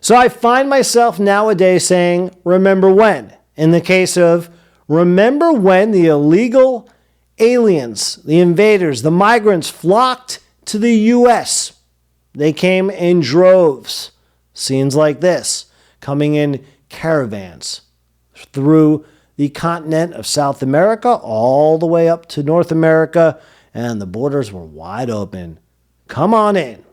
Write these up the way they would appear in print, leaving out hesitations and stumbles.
So I find myself nowadays saying, remember when? In the case of, remember when the illegal aliens, the invaders, the migrants flocked to the U.S. They came in droves. Scenes like this, coming in caravans through the continent of South America all the way up to North America, and the borders were wide open. Come on in.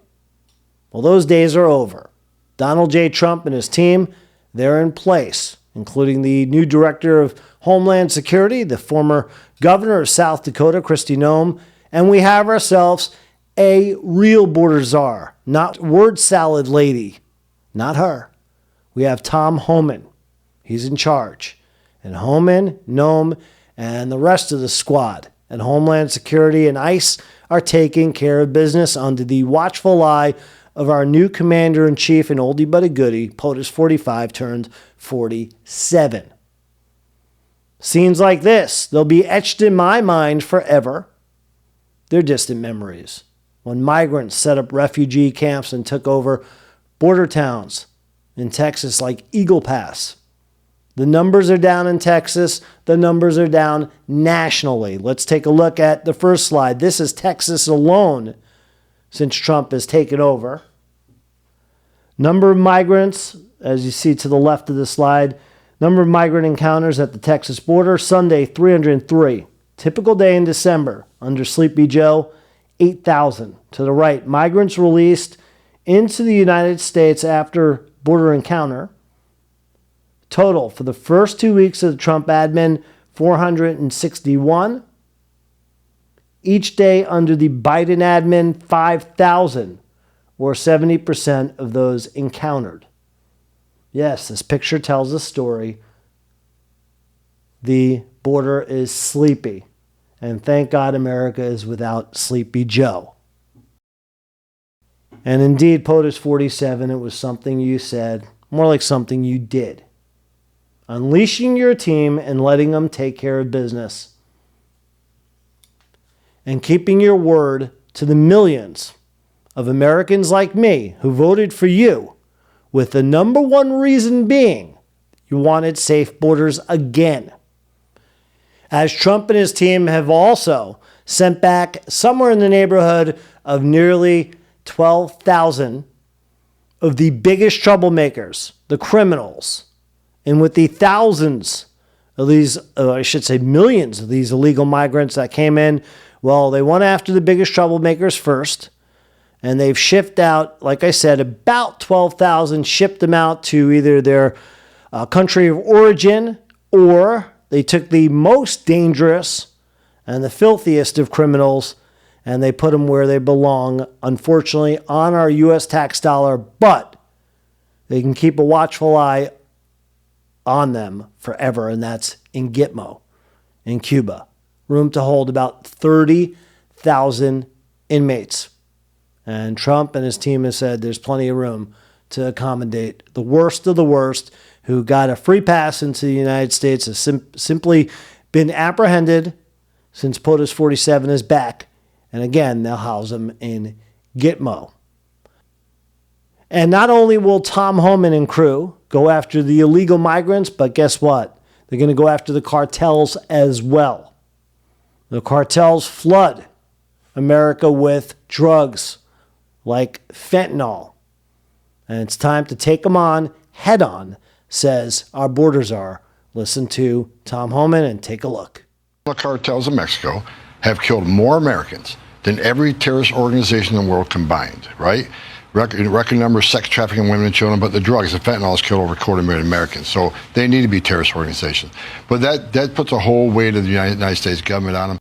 Well, those days are over. Donald J. Trump and his team, they're in place, including the new director of Homeland Security, the former governor of South Dakota, Kristi Noem, and we have ourselves a real border czar, not word salad lady, not her. We have Tom Homan. He's in charge. And Homan, Noem, and the rest of the squad at Homeland Security and ICE are taking care of business under the watchful eye of our new commander-in-chief and oldie but a goodie, POTUS 45 turned 47. Scenes like this, they'll be etched in my mind forever. They're distant memories. When migrants set up refugee camps and took over border towns in Texas like Eagle Pass. The numbers are down in Texas. The numbers are down nationally. Let's take a look at the first slide. This is Texas alone since Trump has taken over. Number of migrants, as you see to the left of the slide, number of migrant encounters at the Texas border, Sunday, 303. Typical day in December, under Sleepy Joe, 8,000. To the right, migrants released into the United States after border encounter. Total for the first 2 weeks of the Trump admin, 461. Each day under the Biden admin, 5,000, or 70% of those encountered. Yes, this picture tells a story. The border is sleepy. And thank God America is without Sleepy Joe. And indeed, POTUS 47, it was something you said, more like something you did. Unleashing your team and letting them take care of business. And keeping your word to the millions of Americans like me who voted for you, with the number one reason being you wanted safe borders again. As Trump and his team have also sent back somewhere in the neighborhood of nearly 12,000 of the biggest troublemakers, the criminals, and with the thousands of these, I should say millions of these illegal migrants that came in, well, they went after the biggest troublemakers first, and they've shipped out, like I said, about 12,000, shipped them out to either their country of origin, or they took the most dangerous and the filthiest of criminals and they put them where they belong, unfortunately, on our U.S. tax dollar, but they can keep a watchful eye on them forever, and that's in Gitmo, in Cuba. Room to hold about 30,000 inmates. And Trump and his team have said there's plenty of room to accommodate the worst of the worst who got a free pass into the United States, has simply been apprehended since POTUS 47 is back. And again, they'll house them in Gitmo. And not only will Tom Homan and crew go after the illegal migrants, but guess what? They're going to go after the cartels as well. The cartels flood America with drugs like fentanyl. And it's time to take them on head on, says our border czar. Listen to Tom Homan and take a look. The cartels in Mexico have killed more Americans than every terrorist organization in the world combined, right? Record number of sex trafficking women and children, but the drugs, the fentanyl has killed over 250,000 Americans. So they need to be terrorist organizations. But that puts a whole weight of the United States government on them.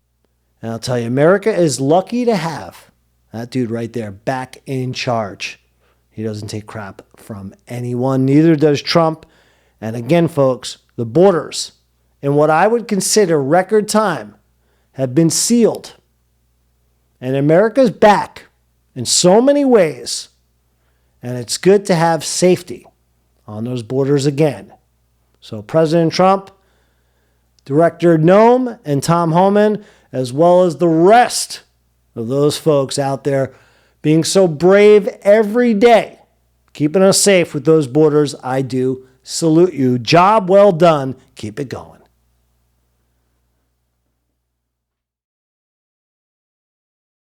And I'll tell you, America is lucky to have that dude right there back in charge. He doesn't take crap from anyone. Neither does Trump. And again, folks, the borders, in what I would consider record time, have been sealed. And America's back in so many ways. And it's good to have safety on those borders again. So President Trump, Director Noem, and Tom Homan, as well as the rest of those folks out there being so brave every day keeping us safe with those borders. I do salute you. Job well done. Keep it going.